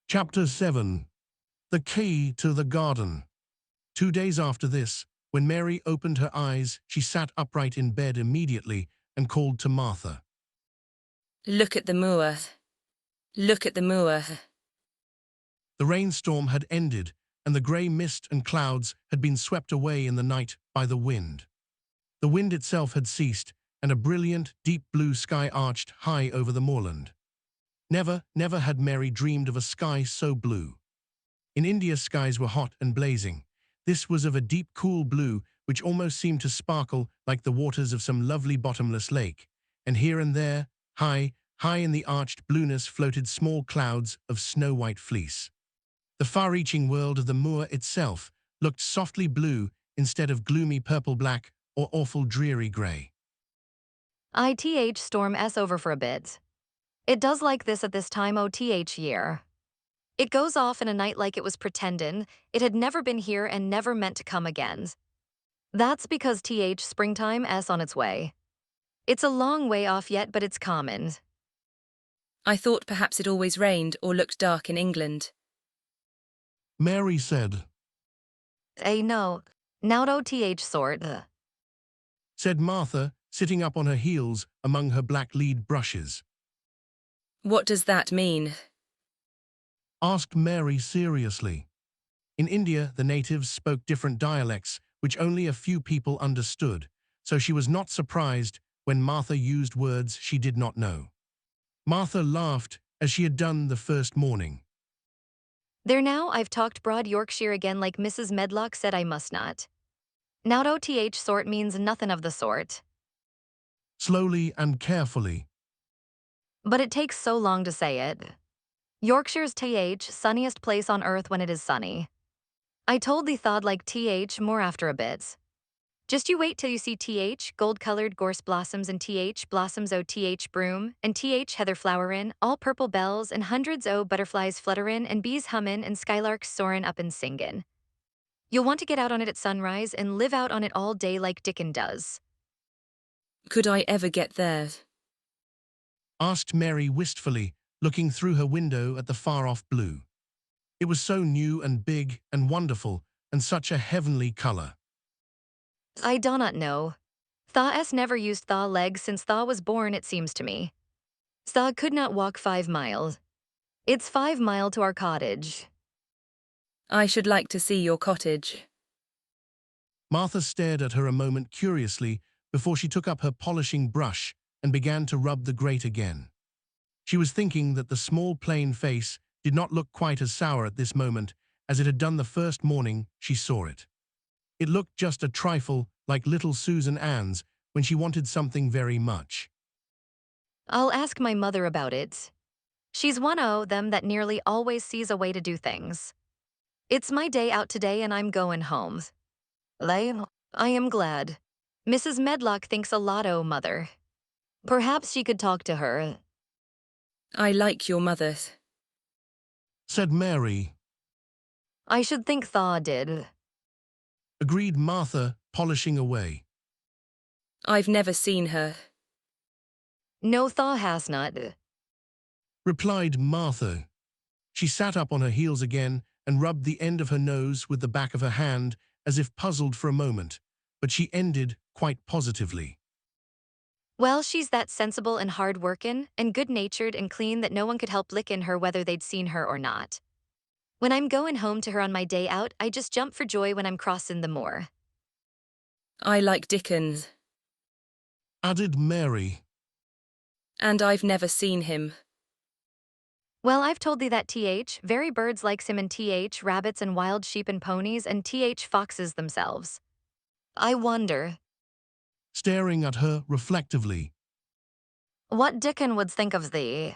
Chapter 7. The Key to the Garden. 2 days after this, when Mary opened her eyes, she sat upright in bed immediately and called to Martha. Look at the moor. Look at the moor. The rainstorm had ended, and the grey mist and clouds had been swept away in the night by the wind. The wind itself had ceased, and a brilliant, deep blue sky arched high over the moorland. Never had Mary dreamed of a sky so blue. In India, skies were hot and blazing. This was of a deep, cool blue, which almost seemed to sparkle like the waters of some lovely bottomless lake. And here and there, high in the arched blueness, floated small clouds of snow-white fleece. The far-reaching world of the moor itself looked softly blue instead of gloomy purple-black or awful dreary grey. ITH storm S over for a bit. It does like this at this time OTH year. It goes off in a night like it was pretendin' it had never been here and never meant to come again. That's because springtime S on its way. It's a long way off yet, but it's common. I thought perhaps it always rained or looked dark in England. Mary said. No, not OTH sort. Said Martha, sitting up on her heels among her black lead brushes. What does that mean? Asked Mary seriously. In India, the natives spoke different dialects, which only a few people understood, so she was not surprised when Martha used words she did not know. Martha laughed as she had done the first morning. There now, I've talked broad Yorkshire again like Mrs. Medlock said I must not. Not OTH sort means nothing of the sort. Slowly and carefully. But it takes so long to say it. Yorkshire's sunniest place on earth when it is sunny. I told thee thaw'd like more after a bit. Just you wait till you see gold-colored gorse blossoms and blossoms OTH broom and heather flowerin', all purple bells and hundreds o' butterflies flutterin' and bees hummin' and skylarks soarin' up and singin'. You'll want to get out on it at sunrise and live out on it all day like Dickon does. Could I ever get there? Asked Mary wistfully, looking through her window at the far-off blue. It was so new and big and wonderful, and such a heavenly color. I do not know. Tha's never used Tha legs since Tha was born, it seems to me. Tha could not walk 5 miles. It's 5 mile to our cottage. I should like to see your cottage. Martha stared at her a moment curiously before she took up her polishing brush and began to rub the grate again. She was thinking that the small plain face did not look quite as sour at this moment as it had done the first morning she saw it. It looked just a trifle like little Susan Ann's when she wanted something very much. I'll ask my mother about it. She's one o' them that nearly always sees a way to do things. It's my day out today and I'm going home. I am glad. Mrs. Medlock thinks a lot o' mother. Perhaps she could talk to her. I like your mother. Said Mary. I should think Tha did. Agreed Martha, polishing away. I've never seen her. No, Tha has not. Replied Martha. She sat up on her heels again and rubbed the end of her nose with the back of her hand as if puzzled for a moment, but she ended quite positively. Well, she's that sensible and hard-workin' and good-natured and clean that no one could help lickin' her whether they'd seen her or not. When I'm goin' home to her on my day out, I just jump for joy when I'm crossin' the moor. I like Dickens. Added Mary. And I've never seen him. Well, I've told thee that very birds likes him and rabbits and wild sheep and ponies and foxes themselves. I wonder. Staring at her reflectively. What Dickon would think of thee?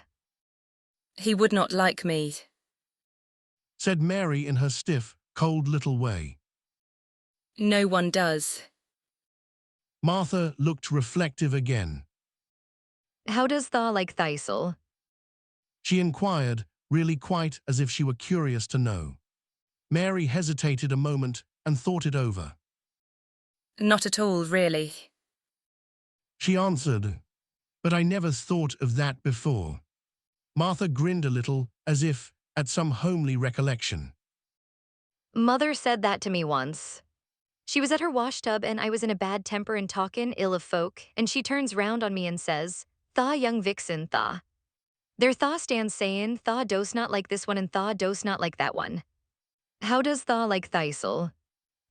He would not like me. Said Mary in her stiff, cold little way. No one does. Martha looked reflective again. How does Tha like Thistle? She inquired, really quite as if she were curious to know. Mary hesitated a moment and thought it over. Not at all, really. She answered, but I never thought of that before. Martha grinned a little, as if at some homely recollection. Mother said that to me once. She was at her washtub and I was in a bad temper and talkin' ill of folk, and she turns round on me and says, "Thaw, young vixen, thaw. There thaw stands sayin', thaw dose not like this one and thaw dose not like that one. How does thaw like thisel?"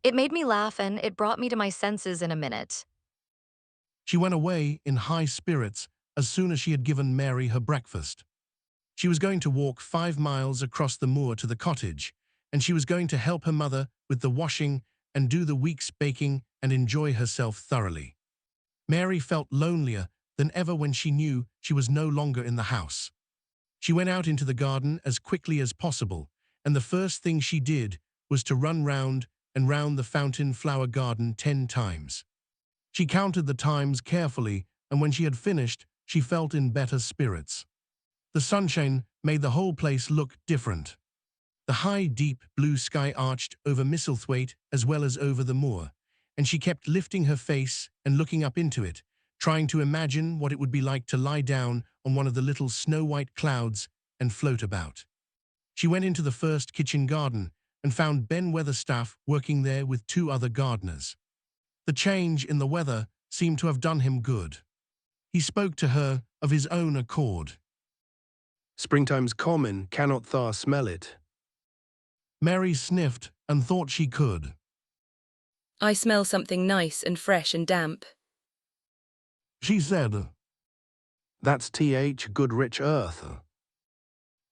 It made me laugh and it brought me to my senses in a minute. She went away in high spirits as soon as she had given Mary her breakfast. She was going to walk 5 miles across the moor to the cottage, and she was going to help her mother with the washing and do the week's baking and enjoy herself thoroughly. Mary felt lonelier than ever when she knew she was no longer in the house. She went out into the garden as quickly as possible, and the first thing she did was to run round and round the fountain flower garden 10 times. She counted the times carefully, and when she had finished, she felt in better spirits. The sunshine made the whole place look different. The high, deep blue sky arched over Misselthwaite as well as over the moor, and she kept lifting her face and looking up into it, trying to imagine what it would be like to lie down on one of the little snow-white clouds and float about. She went into the first kitchen garden and found Ben Weatherstaff working there with 2 other gardeners. The change in the weather seemed to have done him good. He spoke to her of his own accord. "Springtime's common, cannot thar smell it." Mary sniffed and thought she could. I smell something nice and fresh and damp. She said. "That's good rich earth."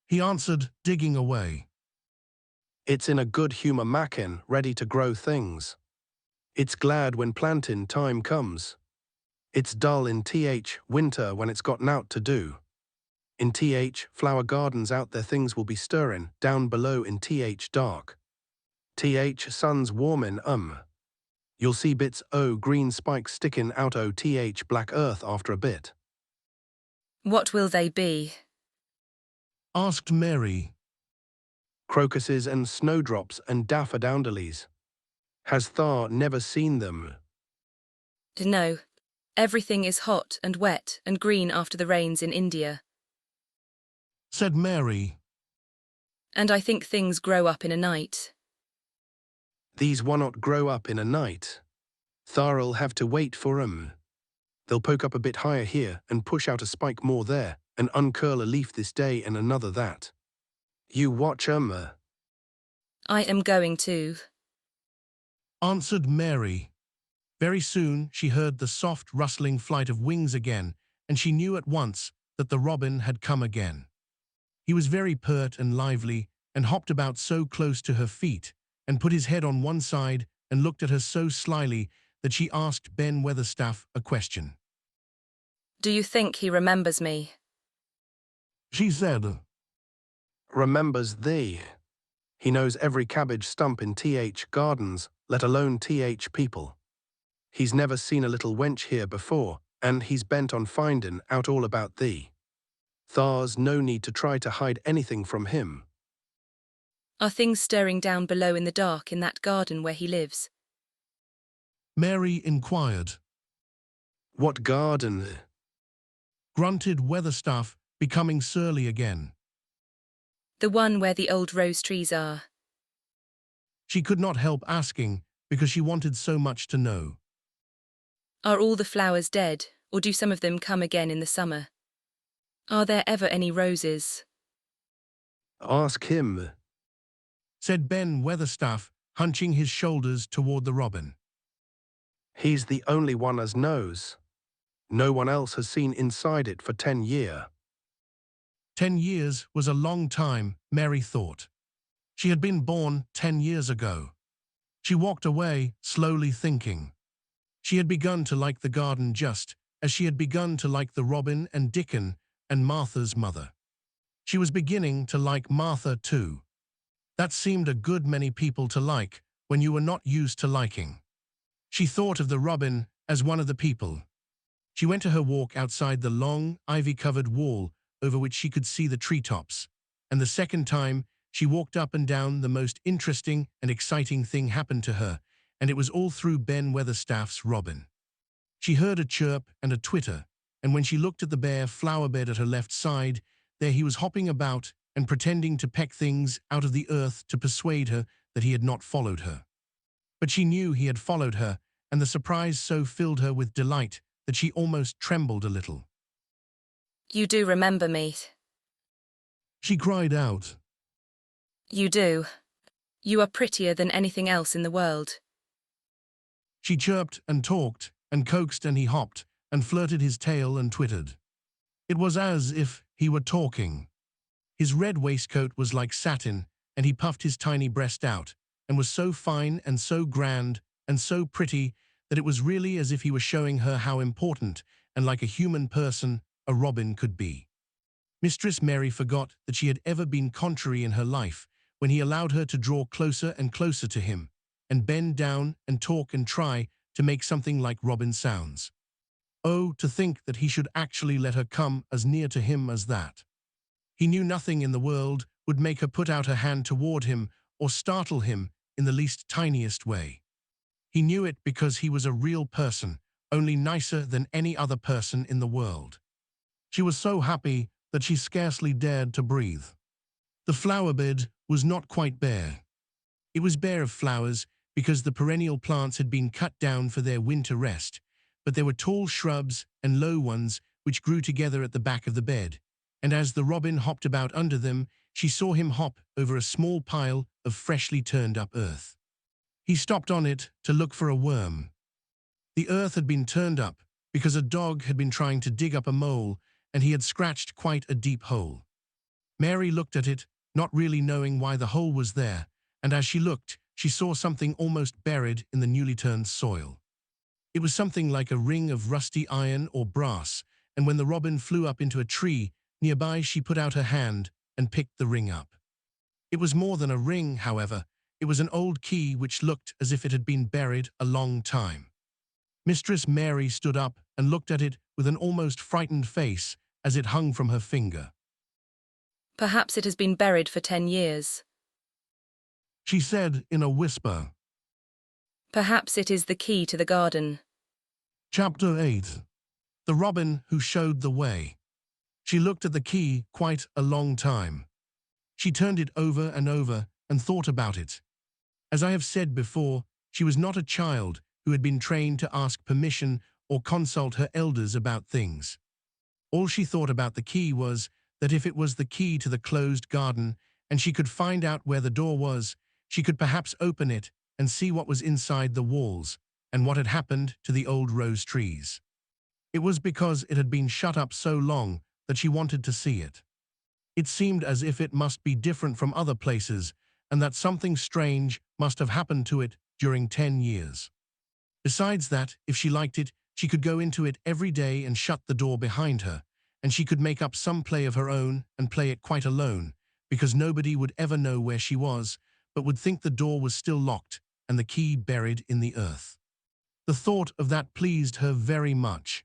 He answered, digging away. "It's in a good humour mackin, ready to grow things. It's glad when plantin' time comes. It's dull in winter when it's got nowt to do. In flower gardens out there things will be stirrin', down below in dark. Sun's warmin', You'll see bits o' green spikes stickin' out o' black earth after a bit." What will they be? Asked Mary. "Crocuses and snowdrops and daffodowndilies. Has thar never seen them?" No. Everything is hot and wet and green after the rains in India. Said Mary. And I think things grow up in a night. "These wannot grow up in a night. Thar'll have to wait for 'em. They'll poke up a bit higher here and push out a spike more there and uncurl a leaf this day and another that. You watch 'em." I am going to. Answered Mary. Very soon she heard the soft rustling flight of wings again, and she knew at once that the robin had come again. He was very pert and lively, and hopped about so close to her feet, and put his head on one side and looked at her so slyly that she asked Ben Weatherstaff a question. Do you think he remembers me? She said. "Remembers thee. He knows every cabbage stump in gardens, let alone people. He's never seen a little wench here before, and he's bent on findin' out all about thee. Thar's no need to try to hide anything from him." Are things stirring down below in the dark in that garden where he lives? Mary inquired. "What garden?" Grunted Weatherstaff, becoming surly again. The one where the old rose trees are. She could not help asking, because she wanted so much to know. Are all the flowers dead, or do some of them come again in the summer? Are there ever any roses? "Ask him." Said Ben Weatherstaff, hunching his shoulders toward the robin. "He's the only one as knows. No one else has seen inside it for 10 year." 10 years was a long time, Mary thought. She had been born 10 years ago. She walked away, slowly thinking. She had begun to like the garden just as she had begun to like the robin and Dickon and Martha's mother. She was beginning to like Martha too. That seemed a good many people to like when you were not used to liking. She thought of the robin as one of the people. She went to her walk outside the long, ivy-covered wall over which she could see the treetops, and the second time she walked up and down the most interesting and exciting thing happened to her, and it was all through Ben Weatherstaff's robin. She heard a chirp and a twitter, and when she looked at the bare flower bed at her left side, there he was hopping about and pretending to peck things out of the earth to persuade her that he had not followed her. But she knew he had followed her, and the surprise so filled her with delight that she almost trembled a little. You do remember me. She cried out. You do. You are prettier than anything else in the world. She chirped and talked and coaxed, and he hopped and flirted his tail and twittered. It was as if he were talking. His red waistcoat was like satin, and he puffed his tiny breast out, and was so fine and so grand and so pretty that it was really as if he were showing her how important and like a human person a robin could be. Mistress Mary forgot that she had ever been contrary in her life when he allowed her to draw closer and closer to him, and bend down and talk and try to make something like robin sounds. Oh, to think that he should actually let her come as near to him as that. He knew nothing in the world would make her put out her hand toward him or startle him in the least tiniest way. He knew it because he was a real person, only nicer than any other person in the world. She was so happy that she scarcely dared to breathe. The flower bed was not quite bare. It was bare of flowers because the perennial plants had been cut down for their winter rest, but there were tall shrubs and low ones which grew together at the back of the bed, and as the robin hopped about under them, she saw him hop over a small pile of freshly turned up earth. He stopped on it to look for a worm. The earth had been turned up because a dog had been trying to dig up a mole, and he had scratched quite a deep hole. Mary looked at it, not really knowing why the hole was there, and as she looked, she saw something almost buried in the newly turned soil. It was something like a ring of rusty iron or brass, and when the robin flew up into a tree nearby, she put out her hand and picked the ring up. It was more than a ring, however. It was an old key which looked as if it had been buried a long time. Mistress Mary stood up and looked at it with an almost frightened face as it hung from her finger. Perhaps it has been buried for 10 years. She said in a whisper. Perhaps it is the key to the garden. Chapter 8. The Robin Who Showed the Way. She looked at the key quite a long time. She turned it over and thought about it. As I have said before, she was not a child who had been trained to ask permission or consult her elders about things. All she thought about the key was that if it was the key to the closed garden and she could find out where the door was, she could perhaps open it and see what was inside the walls and what had happened to the old rose trees. It was because it had been shut up so long that she wanted to see it. It seemed as if it must be different from other places and that something strange must have happened to it during 10 years. Besides that, if she liked it, she could go into it every day and shut the door behind her, and she could make up some play of her own and play it quite alone, because nobody would ever know where she was, but would think the door was still locked and the key buried in the earth. The thought of that pleased her very much.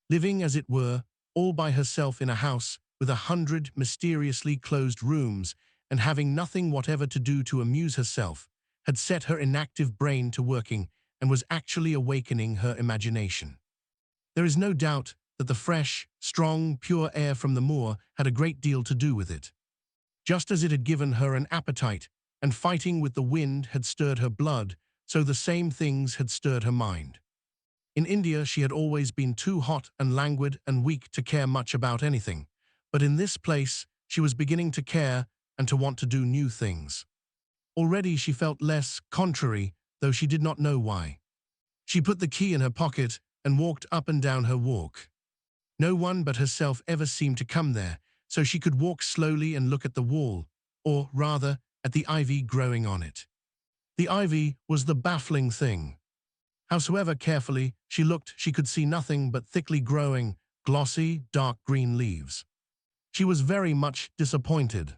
Living, as it were, all by herself in a house with 100 mysteriously closed rooms and having nothing whatever to do to amuse herself, had set her inactive brain to working and was actually awakening her imagination. There is no doubt that the fresh, strong, pure air from the moor had a great deal to do with it. Just as it had given her an appetite, and fighting with the wind had stirred her blood, so the same things had stirred her mind. In India she had always been too hot and languid and weak to care much about anything, but in this place she was beginning to care and to want to do new things. Already she felt less contrary, though she did not know why. She put the key in her pocket and walked up and down her walk. No one but herself ever seemed to come there, so she could walk slowly and look at the wall, or rather, at the ivy growing on it. The ivy was the baffling thing. Howsoever carefully she looked, she could see nothing but thickly growing, glossy, dark green leaves. She was very much disappointed.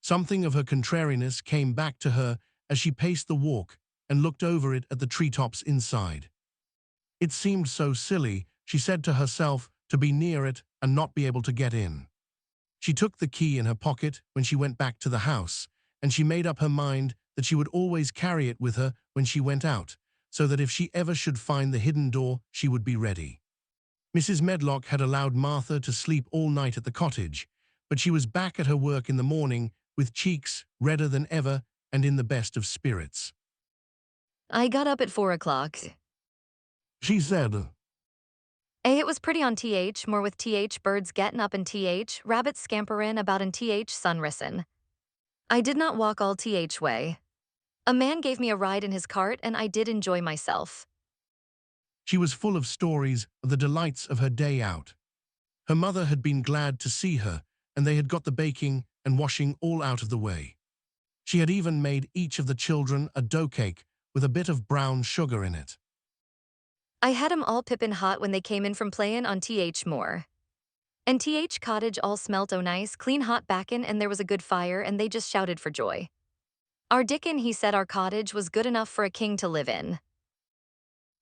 Something of her contrariness came back to her as she paced the walk and looked over it at the treetops inside. It seemed so silly, she said to herself, to be near it and not be able to get in. She took the key in her pocket when she went back to the house, and she made up her mind that she would always carry it with her when she went out, so that if she ever should find the hidden door, she would be ready. Mrs. Medlock had allowed Martha to sleep all night at the cottage, but she was back at her work in the morning with cheeks redder than ever and in the best of spirits. I got up at 4 o'clock. She said, It was pretty on th, more with th birds gettin' up and th rabbits scamperin' about and th sun rissin'. I did not walk all th way. A man gave me a ride in his cart and I did enjoy myself. she was full of stories of the delights of her day out. Her mother had been glad to see her, and they had got the baking and washing all out of the way. She had even made each of the children a dough cake with a bit of brown sugar in it. I had 'em all pippin' hot when they came in from playin' on th more. And th cottage all smelt o' nice, clean hot bacon and there was a good fire and they just shouted for joy. Our Dickon he said our cottage was good enough for a king to live in.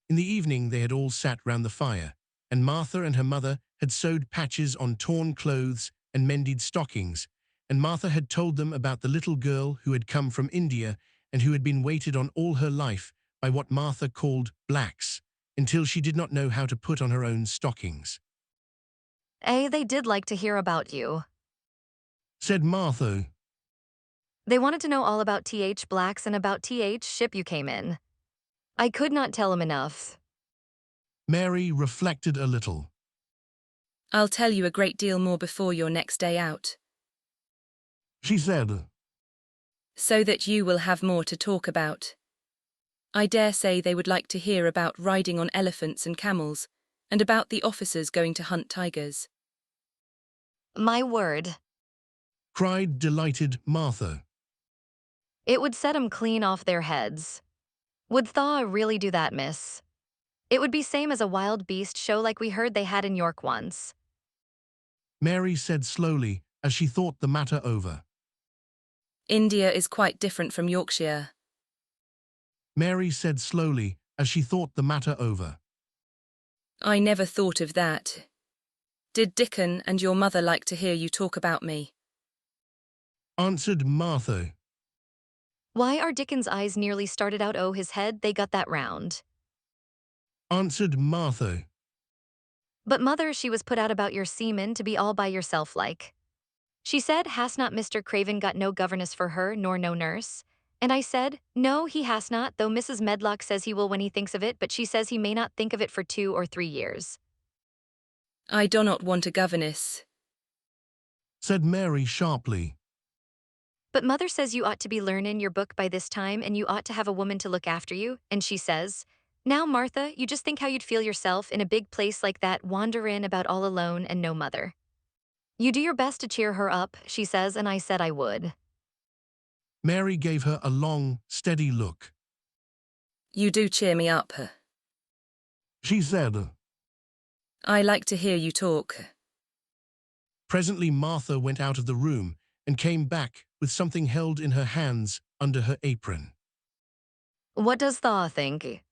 In the evening they had all sat round the fire, and Martha and her mother had sewed patches on torn clothes and mended stockings, and Martha had told them about the little girl who had come from India and who had been waited on all her life by what Martha called blacks, until she did not know how to put on her own stockings. They did like to hear about you. Said Martha. They wanted to know all about th blacks and about th ship you came in. I could not tell 'em enough. Mary reflected a little. I'll tell you a great deal more before your next day out, She said, so that you will have more to talk about. I dare say they would like to hear about riding on elephants and camels, and about the officers going to hunt tigers. My word. cried delighted Martha. It would set 'em clean off their heads. Would thaw really do that, miss? It would be same as a wild beast show like we heard they had in York once. Mary said slowly as she thought the matter over. India is quite different from Yorkshire. Mary said slowly as she thought the matter over. I never thought of that. Did Dickon and your mother like to hear you talk about me? Answered Martha. Why our Dickon's eyes nearly started out o' his head, they got that round. Answered Martha. But mother, she was put out about your seaman to be all by yourself like. She said, has not Mr. Craven got no governess for her, nor no nurse? And I said, no, he has not, though Mrs. Medlock says he will when he thinks of it, but she says he may not think of it for 2 or 3 years. I do not want a governess. Said Mary sharply. But mother says you ought to be learnin' your book by this time and you ought to have a woman to look after you, and she says, now, Martha, you just think how you'd feel yourself in a big place like that, wanderin' about all alone and no mother. You do your best to cheer her up, she says, and I said I would. Mary gave her a long, steady look. You do cheer me up. She said. I like to hear you talk. Presently Martha went out of the room and came back with something held in her hands under her apron. What does thaw think?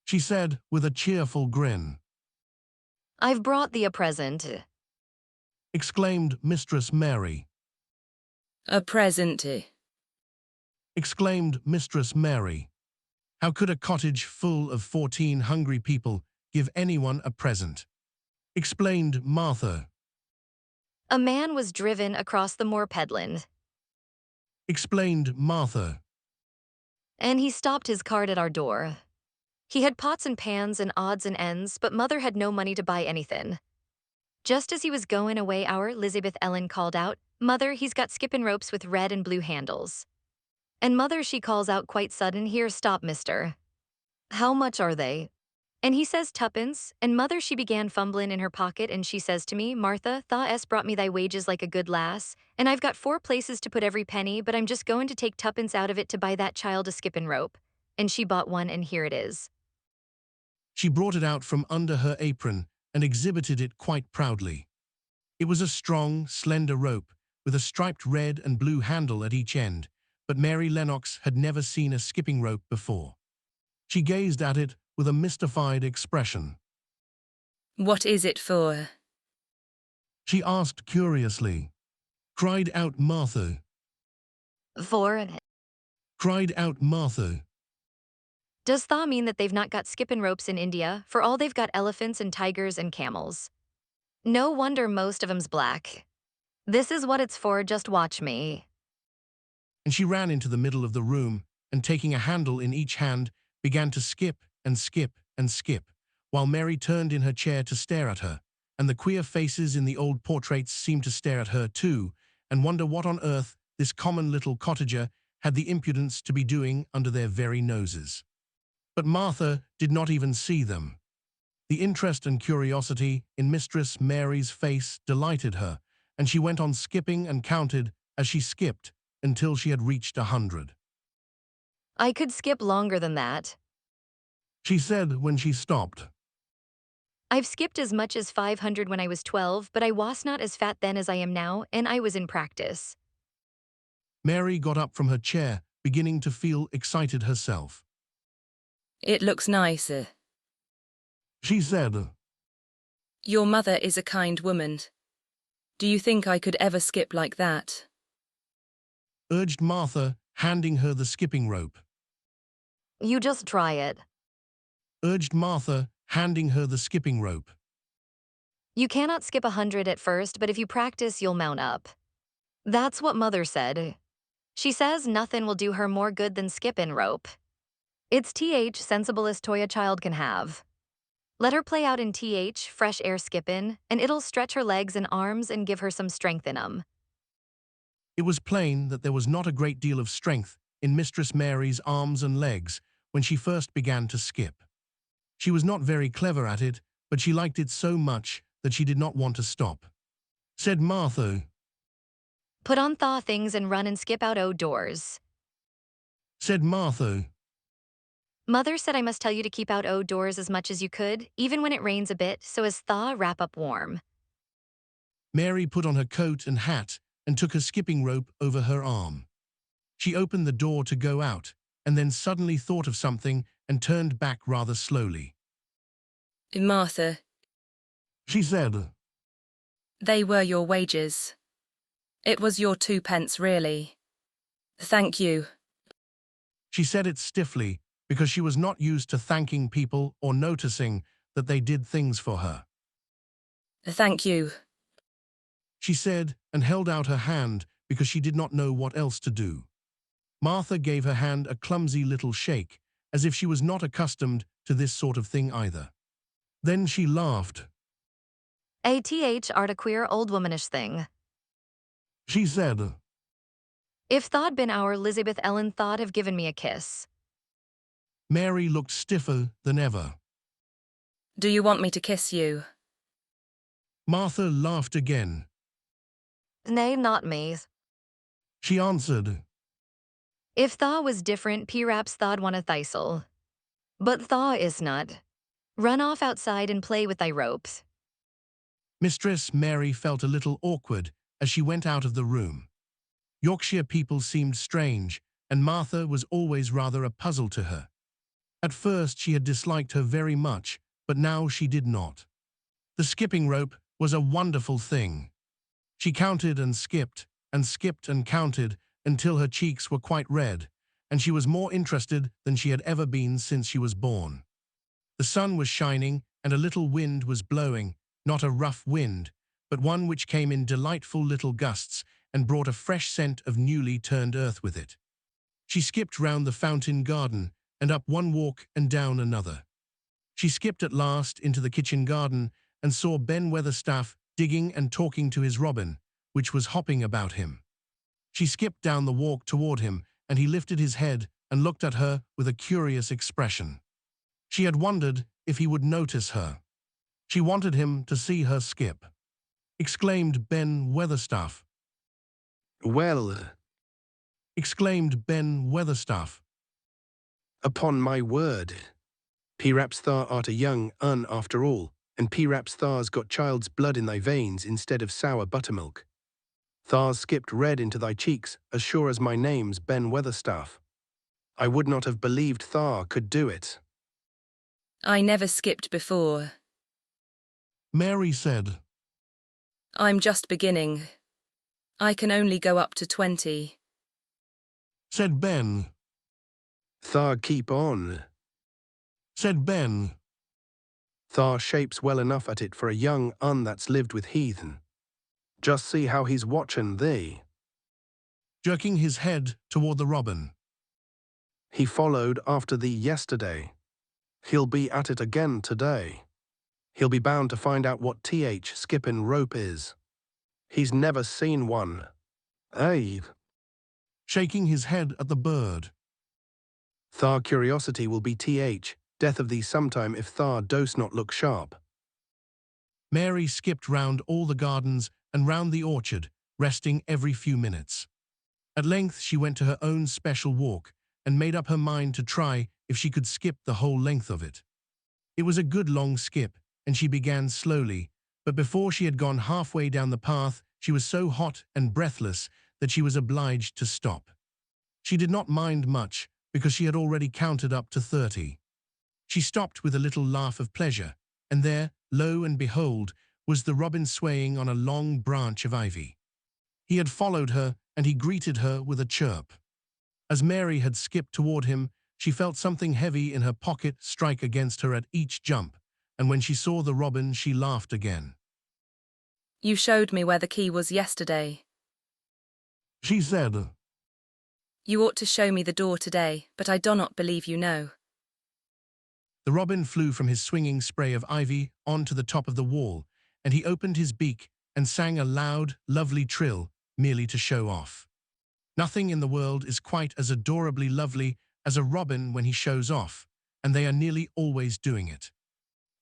She said with a cheerful grin. I've brought thee a present. Exclaimed Mistress Mary. A present. Exclaimed Mistress Mary. How could a cottage full of 14 hungry people give anyone a present? Explained Martha. A man was driven across the moor peddlin'. Explained Martha. And he stopped his cart at our door. He had pots and pans and odds and ends, but mother had no money to buy anythin'. Just as he was goin' away, our Elizabeth Ellen called out, Mother, he's got skippin' ropes with red and blue handles. And mother, she calls out quite sudden, here, stop, mister. How much are they? And he says 2pence, and mother, she began fumblin' in her pocket and she says to me, Martha, tha es brought me thy wages like a good lass, and I've got 4 places to put every penny, but I'm just goin' to take 2pence out of it to buy that child a skippin' rope. And she bought one and here it is. She brought it out from under her apron and exhibited it quite proudly. It was a strong, slender rope with a striped red and blue handle at each end, but Mary Lennox had never seen a skipping rope before. She gazed at it with a mystified expression. What is it for? She asked curiously. Cried out Martha. For? Cried out Martha. Does tha mean that they've not got skippin' ropes in India? For all they've got elephants and tigers and camels. No wonder most of 'em's black. This is what it's for, just watch me. And she ran into the middle of the room and, taking a handle in each hand, began to skip and skip and skip, while Mary turned in her chair to stare at her, and the queer faces in the old portraits seemed to stare at her too, and wonder what on earth this common little cottager had the impudence to be doing under their very noses. But Martha did not even see them. The interest and curiosity in Mistress Mary's face delighted her, and she went on skipping and counted as she skipped until she had reached 100. I could skip longer than that. She said when she stopped. I've skipped as much as 500 when I was 12, but I was not as fat then as I am now, and I was in practice. Mary got up from her chair, beginning to feel excited herself. It looks nicer. She said, Your mother is a kind woman. Do you think I could ever skip like that? urged Martha, handing her the skipping rope. You just try it. Urged Martha, handing her the skipping rope. You cannot skip 100 at first, but if you practice, you'll mount up. That's what Mother said. She says nothing will do her more good than skippin' rope. It's sensiblest toy a child can have. Let her play out in fresh air skippin', and it'll stretch her legs and arms and give her some strength in 'em. It was plain that there was not a great deal of strength in Mistress Mary's arms and legs when she first began to skip. She was not very clever at it, but she liked it so much that she did not want to stop. Said Martha. Put on thaw things and run and skip out doors. Said Martha. Mother said I must tell you to keep out doors as much as you could, even when it rains a bit, so as thaw wrap up warm. Mary put on her coat and hat and took her skipping rope over her arm. She opened the door to go out, and then suddenly thought of something and turned back rather slowly. Martha, She said, they were your wages. It was your 2p, really. Thank you. She said it stiffly because she was not used to thanking people or noticing that they did things for her. Thank you. She said and held out her hand because she did not know what else to do. Martha gave her hand a clumsy little shake, as if she was not accustomed to this sort of thing either. Then she laughed. Art a queer old womanish thing. She said, If thaw'd been our Elizabeth Ellen thaw'd have given me a kiss. Mary looked stiffer than ever. Do you want me to kiss you? Martha laughed again. Nay, not me. She answered, If thaw was different, perhaps thaw'd want a thistle. But thaw is not. Run off outside and play with thy ropes. Mistress Mary felt a little awkward as she went out of the room. Yorkshire people seemed strange, and Martha was always rather a puzzle to her. At first she had disliked her very much, but now she did not. The skipping rope was a wonderful thing. She counted and skipped and counted until her cheeks were quite red, and she was more interested than she had ever been since she was born. The sun was shining and a little wind was blowing, not a rough wind, but one which came in delightful little gusts and brought a fresh scent of newly turned earth with it. She skipped round the fountain garden and up one walk and down another. She skipped at last into the kitchen garden and saw Ben Weatherstaff digging and talking to his robin, which was hopping about him. She skipped down the walk toward him, and he lifted his head and looked at her with a curious expression. She had wondered if he would notice her. She wanted him to see her skip. Exclaimed Ben Weatherstaff. Well, Exclaimed Ben Weatherstaff. upon my word. Perhaps thou art a young un after all, and perhaps thou's got child's blood in thy veins instead of sour buttermilk. Thou's skipped red into thy cheeks, as sure as my name's Ben Weatherstaff. I would not have believed thou could do it. I never skipped before. Mary said, I'm just beginning. I can only go up to 20. Said Ben. Thou keep on. Said Ben. Thou shapes well enough at it for a young un that's lived with heathen. Just see how he's watching thee. Jerking his head toward the robin. He followed after thee yesterday. He'll be at it again today. He'll be bound to find out what skipping rope is. He's never seen one. Aye. Shaking his head at the bird. Thar curiosity will be death of thee sometime if thar dost not look sharp. Mary skipped round all the gardens and round the orchard, resting every few minutes. At length she went to her own special walk and made up her mind to try if she could skip the whole length of it. It was a good long skip, and she began slowly, but before she had gone halfway down the path, she was so hot and breathless that she was obliged to stop. She did not mind much, because she had already counted up to 30. She stopped with a little laugh of pleasure, and there, lo and behold, was the robin swaying on a long branch of ivy. He had followed her, and he greeted her with a chirp. As Mary had skipped toward him, she felt something heavy in her pocket strike against her at each jump, and when she saw the robin, she laughed again. You showed me where the key was yesterday. She said, You ought to show me the door today, but I do not believe you know. The robin flew from his swinging spray of ivy onto the top of the wall, and he opened his beak and sang a loud, lovely trill, merely to show off. Nothing in the world is quite as adorably lovely as a robin when he shows off, and they are nearly always doing it.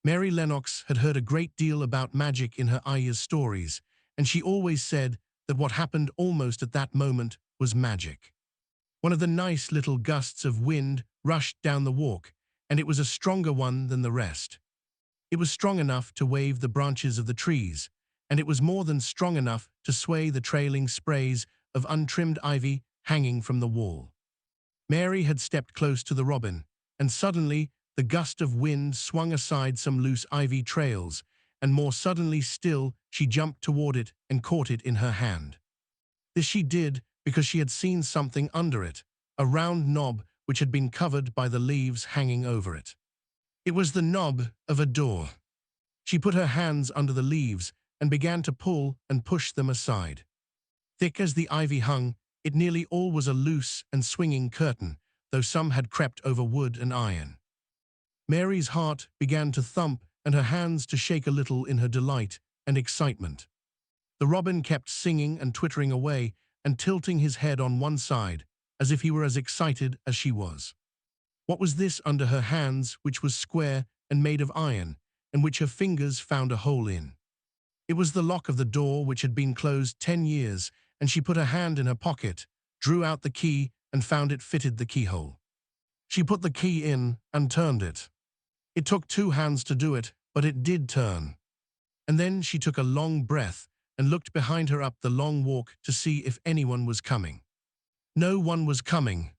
Mary Lennox had heard a great deal about magic in her Aya's stories, and she always said that what happened almost at that moment was magic. One of the nice little gusts of wind rushed down the walk, and it was a stronger one than the rest. It was strong enough to wave the branches of the trees, and it was more than strong enough to sway the trailing sprays of untrimmed ivy hanging from the wall. Mary had stepped close to the robin, and suddenly the gust of wind swung aside some loose ivy trails, and more suddenly still she jumped toward it and caught it in her hand. This she did because she had seen something under it, a round knob which had been covered by the leaves hanging over it. It was the knob of a door. She put her hands under the leaves and began to pull and push them aside. Thick as the ivy hung, it nearly all was a loose and swinging curtain, though some had crept over wood and iron. Mary's heart began to thump and her hands to shake a little in her delight and excitement. The robin kept singing and twittering away and tilting his head on one side, as if he were as excited as she was. What was this under her hands, which was square and made of iron, and which her fingers found a hole in? It was the lock of the door, which had been closed 10 years, and she put her hand in her pocket, drew out the key, and found it fitted the keyhole. She put the key in and turned it. It took 2 hands to do it, but it did turn. And then she took a long breath and looked behind her up the long walk to see if anyone was coming. No one was coming.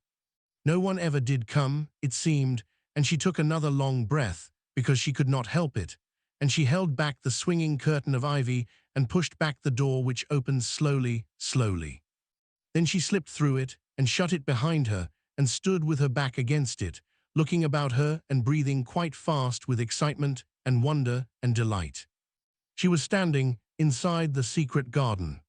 No one ever did come, it seemed, and she took another long breath, because she could not help it, and she held back the swinging curtain of ivy and pushed back the door, which opened slowly, slowly. Then she slipped through it and shut it behind her and stood with her back against it, looking about her and breathing quite fast with excitement and wonder and delight. She was standing inside the secret garden.